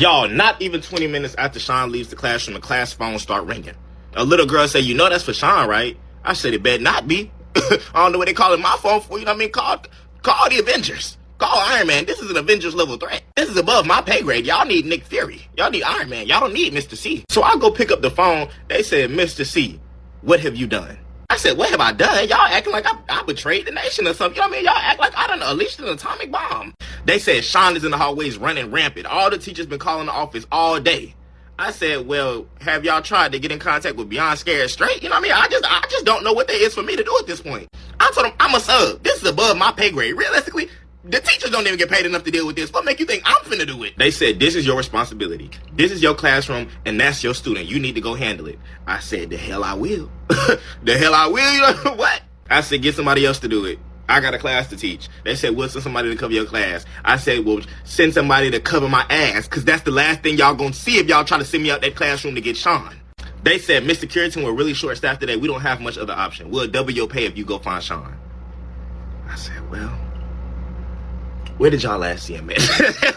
Y'all, not even 20 minutes after Sean leaves the classroom, the class phone start ringing. A little girl said, "You know that's for Sean, right?" I said, "It better not be." I don't know what they calling my phone for, you know what I mean? Call the Avengers. Call Iron Man. This is an Avengers level threat. This is above my pay grade. Y'all need Nick Fury. Y'all need Iron Man. Y'all don't need Mr. C. So I go pick up the phone. They said, "Mr. C, what have you done?" I said, "What have I done? Y'all acting like I betrayed the nation or something. You know what I mean? Y'all act like I done unleashed an atomic bomb." They said Sean is in the hallways running rampant. All the teachers been calling the office all day. I said, "Well, have y'all tried to get in contact with Beyond Scared Straight?" You know what I mean? I just don't know what there is for me to do at this point. I told them, I'm a sub. This is above my pay grade. Realistically, the teachers don't even get paid enough to deal with this. What make you think I'm finna do it? They said, "This is your responsibility. This is your classroom, and that's your student. You need to go handle it." I said, "The hell I will." The hell I will? You know what? I said, "Get somebody else to do it. I got a class to teach." They said, "We'll send somebody to cover your class." I said, "Well, send somebody to cover my ass, because that's the last thing y'all gonna see if y'all try to send me out that classroom to get Sean." They said, "Mr. Curitan, we're really short-staffed today. We don't have much other option. We'll double your pay if you go find Sean." I said, "Well, where did y'all last see him at?"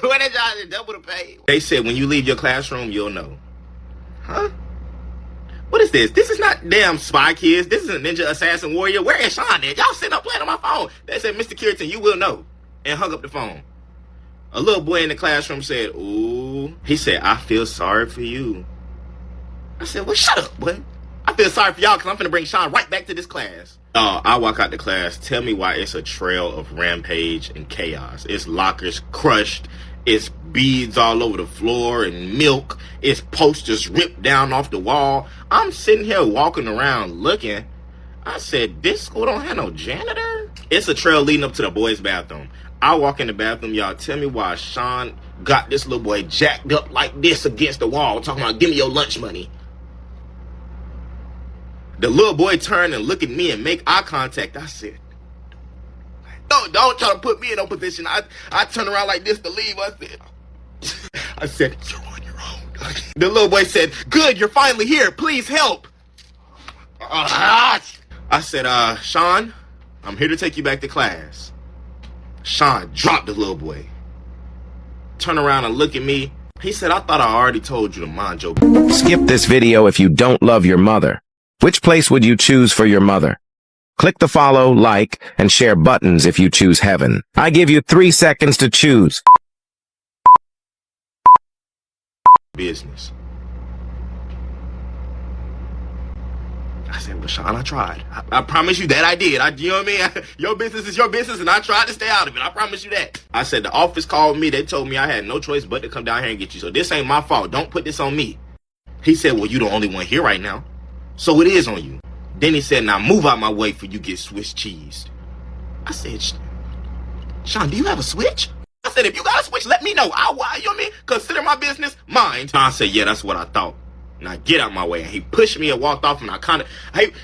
Where did y'all double the pay? They said, "When you leave your classroom, you'll know." Huh? What is this? This is not damn Spy Kids. This is a Ninja Assassin Warrior. Where is Sean at? Y'all sitting up playing on my phone. They said, "Mr. Curitan, you will know," and hung up the phone. A little boy in the classroom said, "Ooh." He said, "I feel sorry for you." I said, "Well, shut up, boy. I feel sorry for y'all because I'm finna bring Sean right back to this class." I walk out the class. Tell me why it's a trail of rampage and chaos. It's lockers crushed. It's beads all over the floor and milk. It's posters ripped down off the wall. I'm sitting here walking around looking. I said, "This school don't have no janitor?" It's a trail leading up to the boys' bathroom. I walk in the bathroom. Y'all tell me why Sean got this little boy jacked up like this against the wall, talking about, "Give me your lunch money." The little boy turned and looked at me and make eye contact. I said, Don't try to put me in no position. I turned around like this to leave. I said, "You're on your own." The little boy said, "Good, you're finally here. Please help." I said, "Sean, I'm here to take you back to class." Sean dropped the little boy. Turn around and look at me. He said, "I thought I already told you to mind your..." Skip this video if you don't love your mother. Which place would you choose for your mother? Click the follow, like, and share buttons if you choose heaven. I give you 3 seconds to choose. Business. I said, "Well, Sean, I tried. I promise you that I did. You know what I mean? Your business is your business, and I tried to stay out of it. I promise you that." I said, "The office called me. They told me I had no choice but to come down here and get you. So this ain't my fault. Don't put this on me." He said, "Well, you the only one here right now, so it is on you." Then he said, "Now move out my way for you get Swiss cheesed." I said, "Sean, do you have a switch?" I said, "If you got a switch, let me know. You know what I mean? Consider my business mine." Sean said, "Yeah, that's what I thought. Now get out my way." And he pushed me and walked off, and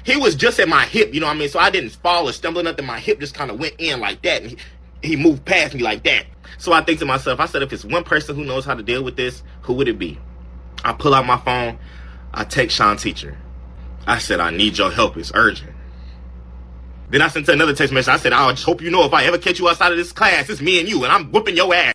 he was just at my hip, you know what I mean? So I didn't fall or stumble nothing. My hip just kind of went in like that, and he moved past me like that. So I think to myself, I said, if it's one person who knows how to deal with this, who would it be? I pull out my phone. I text Sean's teacher. I said, "I need your help. It's urgent." Then I sent another text message. I said, "I just hope you know if I ever catch you outside of this class, it's me and you, and I'm whooping your ass."